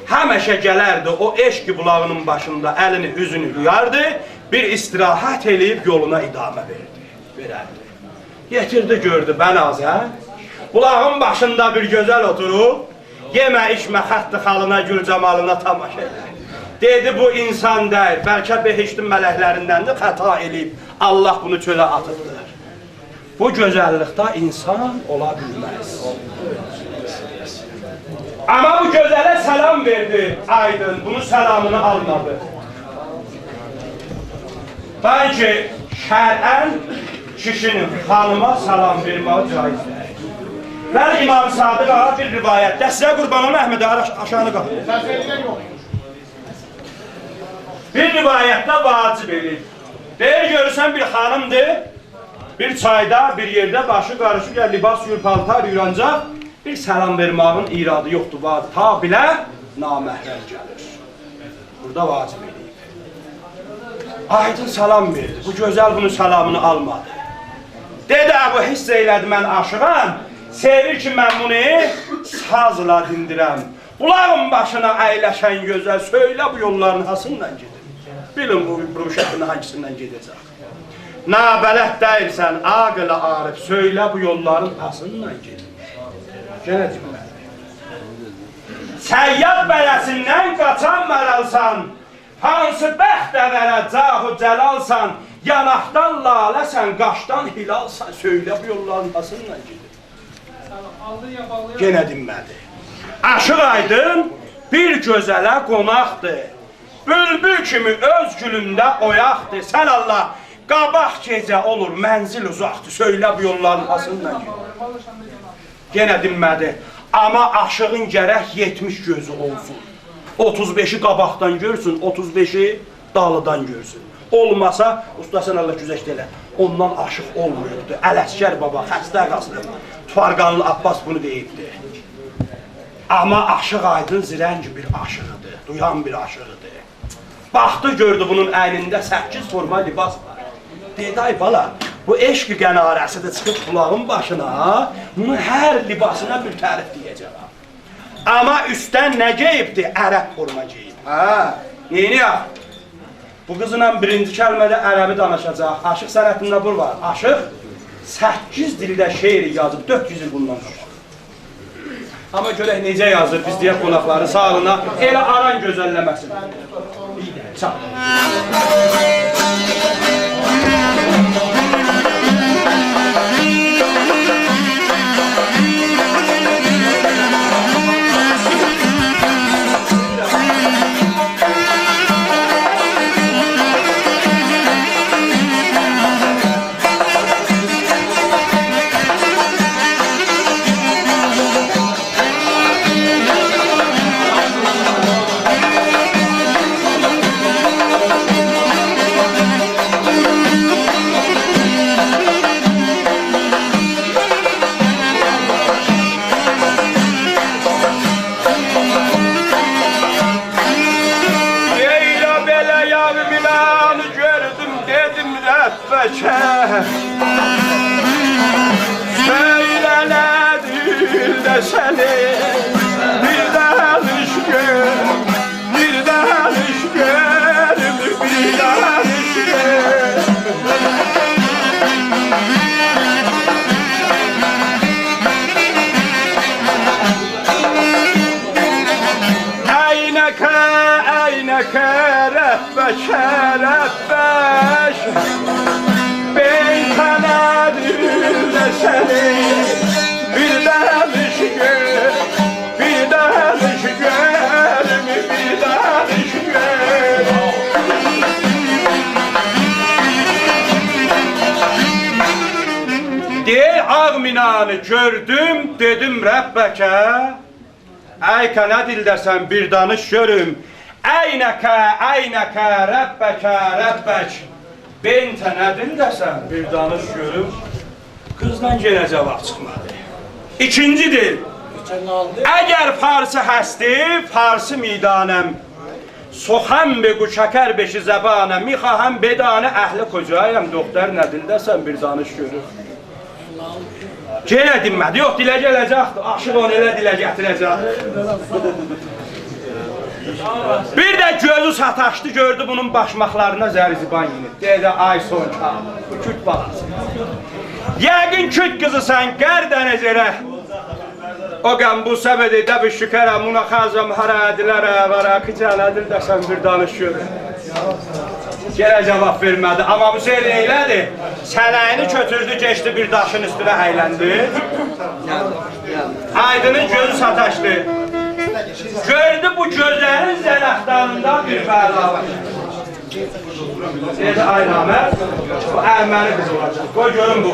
həmişə gələrdi o eşq bulağının başında əlini, üzünü yuyardı, bir istirahət eləyib yoluna idamə verərdi. Yetirdi, gördü, bənazə, bulağın başında bir gözəl oturub, yemə, içmə, xətti xalına, gül camalına tamaşa edir. Dedi, bu insan deyil, bəlkə behiştin mələklərindəndir, xəta eləyib, Allah bunu çölə atıbdır. Bu gözəllikdə insan ola bilməz. Amma bu gözələ səlam verdi, aydın, bunun səlamını almadı. Bəlkə şərən kişinin xanıma salam verməyi caizdir. Bəli, İmam Sadiq ağa bir rivayətdə, sizə qurban olun, Əhməd ağa aşağını qalır. Bir rivayətdə vacib eləyir. Deyir, görürsən bir xanımdır, bir çayda, bir yerdə başı qarışıb, ya libas yuyur, paltar yurancaq, bir səlam vermağın iradı yoxdur, ta bilə naməhrəm gəlir. Burada vacib eləyib. Aydın salam verdi, bu gözəl bunun salamını almadı. Dedi, bu hiss elədi, mən aşığam, sevir ki, mən bunu sazla dindirəm. Bulağın başına əyləşən gözəl, söylə bu yolların hasından gedir. Bilin bu şəklində hangisindən gedəcək. Nabələt deyilsən, aqılə arif, söylə bu yolların hasından gedir. Gənə cümlədir. Səyyad bələsindən qaçan mərəlsan, hansı bəxt əvərə cahu cəlalsan, yanaqdan laləsən, qaşdan hilalsan, söylə bu yolların hasından gedir. Gənə dinmədi. Aşıq aydın bir gözələ qonaqdır. Bülbül kimi öz gülündə oyaqdır. Sən Allah, qabaq gecə olur, mənzil uzaqdır. Söylə bu yolların hasından gedir. Yenə dinmədi. Amma aşığın gərək 70 gözü olsun. 35'i qabaqdan görsün, 35'i dalıdan görsün. Olmasa, ustasın Allah güzəşdə elə, ondan aşıq olmuyordu. Ələskər baba, xəstə qasdı. Tufarqanlı Abbas bunu deyibdi. Amma aşıq aydın zirəngi bir aşığıdır, duyan bir aşığıdır. Baxdı, gördü bunun əynində 8 forma libas var. Dedi, ay bala, bu eşq qənarəsidir, çıxıb bulağın başına, bunun hər libasına bir tərif deyəcəm. Amma üstdən nə geyibdir? Ərəb forma geyib. Neyini ya? Bu qızla birinci kəlmədə ərəbi danışacaq. Aşıq sənətində bu var. Aşıq 8 dildə şeiri yazıb, 400 il bundan qabaq. Amma görək necə yazır, biz deyək qonaqları sağlığına, elə aran gözəlləməsin. Sağ ol. Söylənedir də səni bir danış gör, bir danış gör, bir danış gör. Əynəkə, əynəkə, rəbbəkə, rəbbəş seni bir danış gör, bir danış gör, bir danış gör. Deyir ağ minanı gördüm, dedim Rəbbəkə, əykə nə dildəsən bir danış görüm. Əynəkə, əynəkə, Rəbbəkə, Rəbbək, bentə nə dildəsən bir danış görüm. Qızdan yenə cavab çıxmadı. İkinci dil. Əgər farsı həsti, farsı midanəm, soxəm bequ şəkər beşi zəbanəm, mixahəm bedanə əhli kocayəm, doktor nə dildəsən bir danış görür. Yenə dinmədi, yox dilə gələcəkdir, aşıq onu elə dilə gətirəcək. Bir de gözü sataşdı, gördü bunun başmaqlarına zərziban yinir. Dedi, ay sonka, bu küt balası. Yəqin küt qızısan, qərdəniz elə. O qəm bu səbədi də bir şükərəm, buna xazam hara ədilərə, vara qıcalədir dəsən bir danış görür. Gələ cavab vermədi, amma bu seyir eylədi. Sələyini kötürdü, geçdi bir daşın üstünə həyləndi. Aydının gözü sataşdı. Gördü bu gözlərin zənəxtanında bir fərla var. Dedi, ay Namər, bu Ərməni qızı olacaq. Qoy görün bu.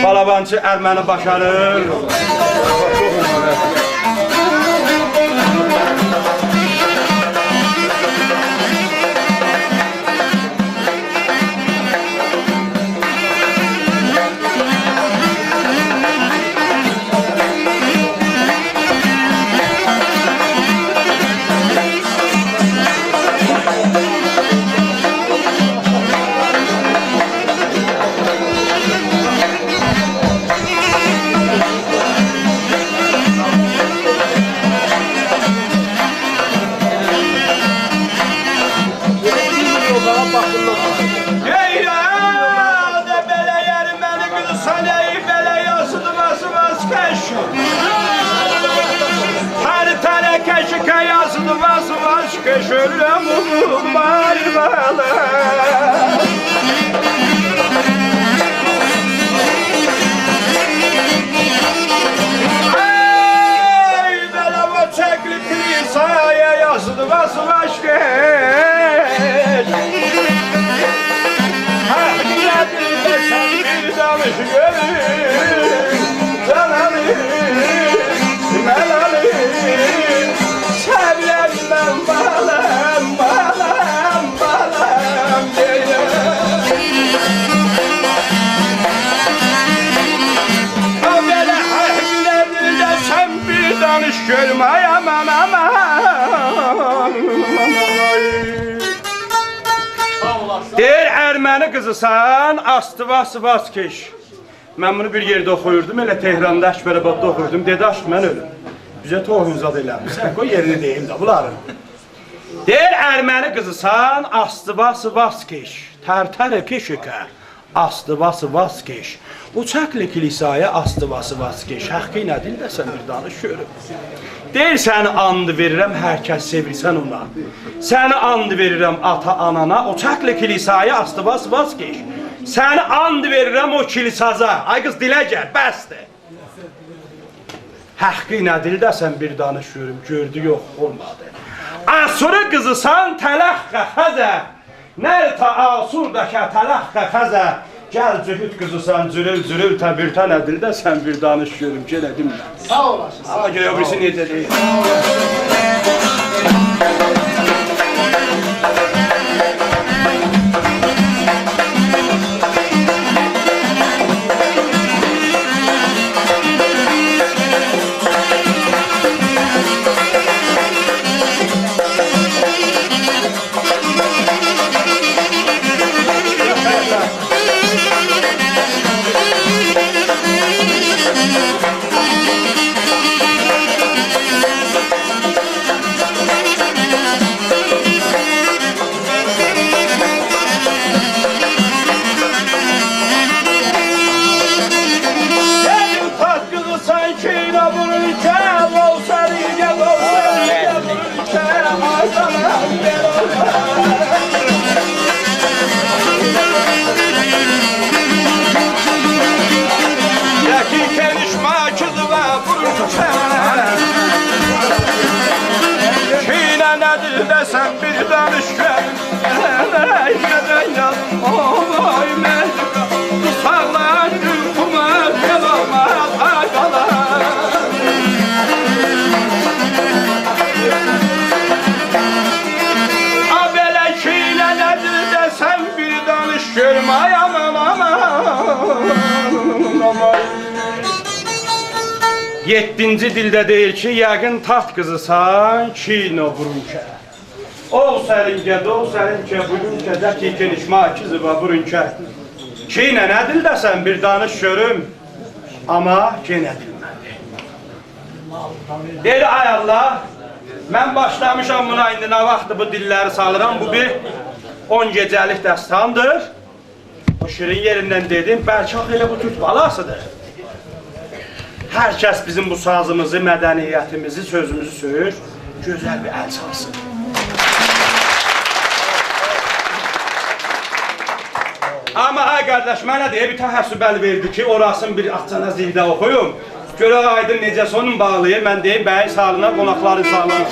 Balabancı Ərməni başarır. Köşürüm barbalı. Ay belava çekli kilisaya yazdı bası başkeş. Hakikatin desen bir danış görür. Cananı, melalı. Sevlemem balam, balam, balam diye. O böyle harflerdir de sen bir danış görme aman aman. Deyir Erməni qızısan, astıvası vazkeş. Mən bunu bir yerdə oxuyurdum, elə Tehranda, Əşbərabadda oxuyurdum. Dedi, aşk mən ölüm. Bizə tohunzad eləmişsən, qoy yerini deyim də bunların. Deyir, Erməni qızısan, astıvası vazkeş, tərtər keşikə, astıvası vazkeş, uçaklı kilisaya astıvası vazkeş, haqqı nədir də sən bir danış görüm. Deyir, səni and verirəm, hər kəs sevirsən ona. Səni and verirəm ata anana, uçaklı kilisaya astıvası vazkeş. Səni and verirəm o kilisaza, ay qız dilə gəl, bəsdir. Haqqı nədir dəsən bir danış görüm, gördü yox, olmadı. Asura qızısan tələxqə xəzə, nərtə asurdəkə tələxqə xəzə, gəl cühüd qızısan cürül təbirtə nədir dəsən bir danış görüm, gələdim mən. Sağ olasın. Ama göre öbürsü necə deyil. Sen bir danış gel, oy mecbur, sağlar kumar gel olmaz hayvalar. Abele şeyle nedir de sen bir danış görme aman aman. 7-ci dildə deyir ki, yəqin taxt qızısan, kino burunke. Ol səlinkə, dol səlinkə, bugünkə, zəki genişma kızıva burunke. Kinə nə dildəsən bir danış görüm, amma genə dilmədi. Deyir, ay Allah, Mən başlamışam buna, indi nə vaxtı bu dilləri salıram. Bu bir 10 gecəlik dəstandır. Bu şirin yerindən dedim, bəlkə elə bu Türk balasıdır. Hər kəs bizim bu sazımızı, mədəniyyətimizi, sözümüzü söyür, gözəl bir əl çalsın. Amma ay qardaş, mənə deyə bir təhəssübəli verdi ki, orasını bir açana zildə oxuyum. Görək aydın necə sonun bağlayır, mən deyim, bəyin sağlığına, qonaqların sağlığına.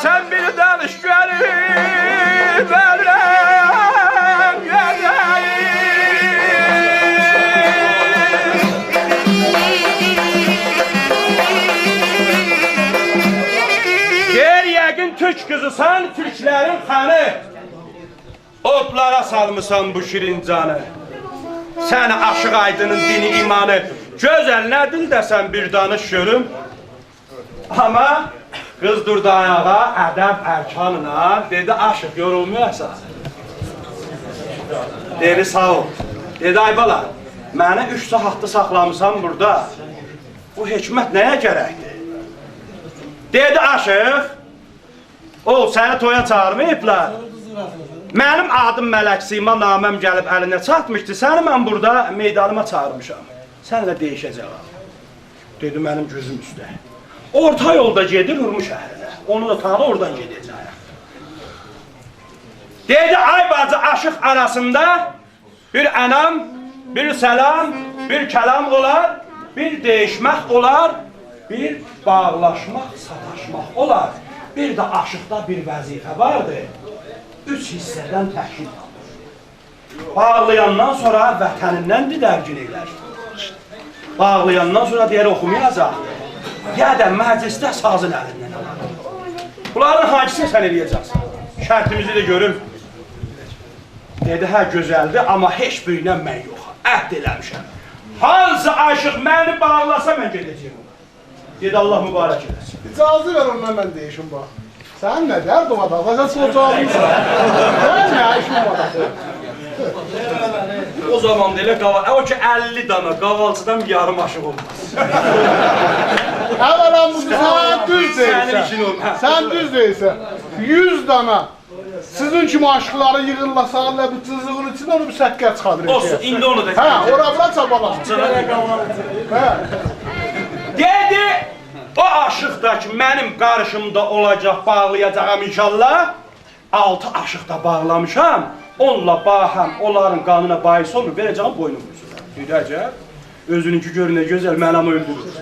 Sen bir danış görür, verem göreyim. Gel yəqin Türk kızısan, Türklerin kanı. Otlara salmışsan bu şirin canı. Sen Aşıq Aydının dini imanı, gözəl nədir dəsən bir danış görüm. Ama kız durdu ayağa, ədəb ərkanına, dedi Aşıq yorulmuyorsan. Dedi sağ ol. Dedi ay bala, məni 3 saatlı saxlamısan burada. Bu hikmət nəyə gərəkdir? Dedi Aşıq, o səni toya çağırmayıblar. Mənim adım Mələk Sima, naməm gəlib əlinə çatmışdı. Səni mən burada meydanıma çağırmışam. Sənlə deyişəcəyəm. Dedi mənim gözüm üstə. Orta yolda gedir Hürmü şəhərinə. Onu da tanı oradan gedəcəyəm. Dedi ay bacı Aşıq arasında bir ənam, bir səlam, bir kəlam olar, bir deyişmək olar, bir bağlaşmaq, sataşmaq olar. Bir də Aşıqda bir vəzifə vardır. 3 hissədən təşkil alır. Bağlayandan sonra vətənindən didərgin elər. Bağlayandan sonra deyər oxumayacaq. Ya da məclisdə sazın əlindən alır. Bunların hangisini sən eləyəcəksən? Şərtimizi də görüm. Dedi, hə gözəldir, amma heç birindən mən yox. Əhd eləmişəm. Hansı Aşıq məni bağlasa mən gedəcəyim. Dedi, Allah mübarək eləsin. İcazı ver ondan mən deyişim bax. Sən nə dərd o adam? Sən soracağımsın. Sən nə işin var? O zaman da elə qaval... O ki 50 dana qavalcıdan yarım aşıq olmaz. Əvvələn bu sən düz Sənin işin deyilsən. olmaz. Sən düz deyilsən. 100 dana sizin kimi aşıqları yığırlasanlar bu cızığın içindən onu bir səkkə çıxadır. Olsun, indi onu da... Hə, ora bura çabalar. Hə. Dedi, o aşıq da ki mənim qarşımda olacaq, bağlayacağım inşallah. 6 aşıq da bağlamışam. Onunla bahəm, onların qanına bahis olur, verəcəm boynumuzu. Deyəcək, özününki görünə gözəl, mənamı öldürür.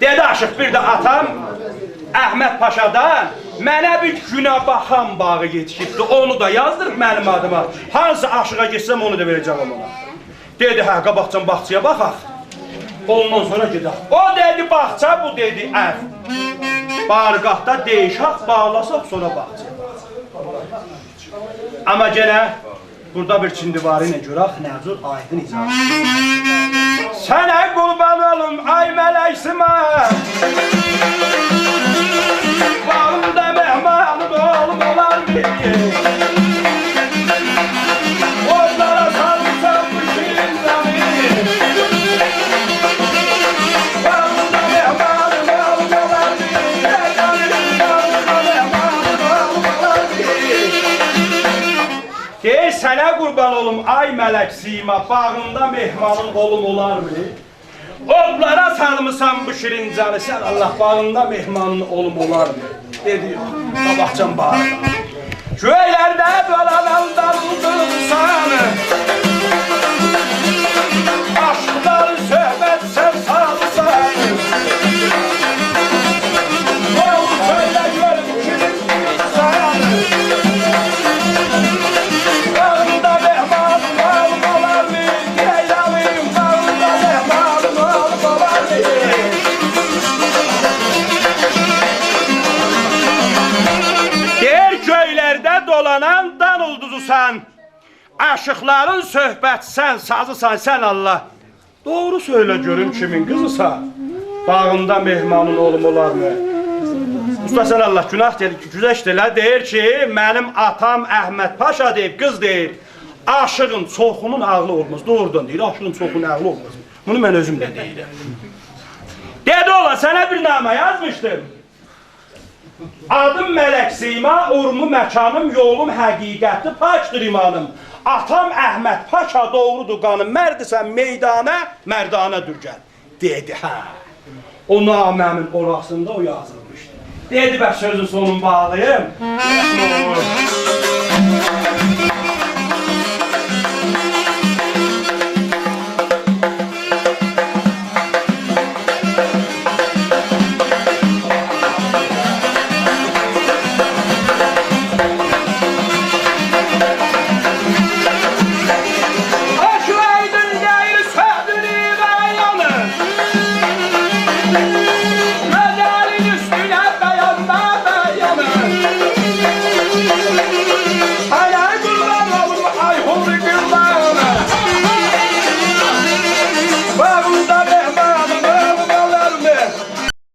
Dedi aşıq, bir də atam, Əhməd Paşadan mənə bir günə baxan bağı yetişibdi, onu da yazdırıb mənim adıma. Hansı aşığa geçsəm onu da verəcəm ona. Dedi, hə, qabaqcan baxçıya baxaq. Ondan sonra gedək. O dedi baxça, bu dedi əv. Barqaqda deyişaq, bağlasaq, sonra baxçıya baxaq. Amma genə, burada bir çindivarı ilə görək, Nəzur Aydın icazı. Sənə qurban olum, ay Mələk Sima. Bağımda mehmanım oğlum olar bir. Onlara sarılsam bu şirin zami. Bağımda mehmanım oğlum olar bir. Bağımda mehmanım oğlum olar bir. Deyir sənə qurban olum ay Mələk Sima. Bağımda mehmanım oğlum olar bir. Onlara sarılsam salmısan bu şirincanı, sen Allah bağında mehmanın olum olar mı? Dedi yok, qabaqcan bağırma. Köylerde dolanandan uldursanı, aşklar söhbət sen salsan. Yol söyle görüm kimin insanı, bağında mehmanın olum olar mı? Geylanım bağında mehmanın olum olar mı? Der köylerde dolanan dan ulduzusan, aşıkların söhbət sen sazısan sen Allah. Doğru söyle görüm kimin kızısa, bağında mehmanın olum olar mı? Usta sen Allah günah deyil, güzəşdilə deyir ki, mənim atam Əhməd Paşa deyib, qız deyir, aşığın çoxunun ağlı olmaz. Doğrudan deyir, aşığın çoxunun ağlı olmaz. Bunu mən özüm də deyirəm. Dedi ola, sənə bir nama yazmışdım. Adım Mələk Sima, urmu məkanım, yolum həqiqətli, paçdır imanım. Atam Əhməd Paşa doğrudur qanım, mərdisən meydana, mərdanə dürgən. Dedi, hə. O naməmin orasında o yazılmışdı. Dedi, bəs sözün sonunu bağlayayım.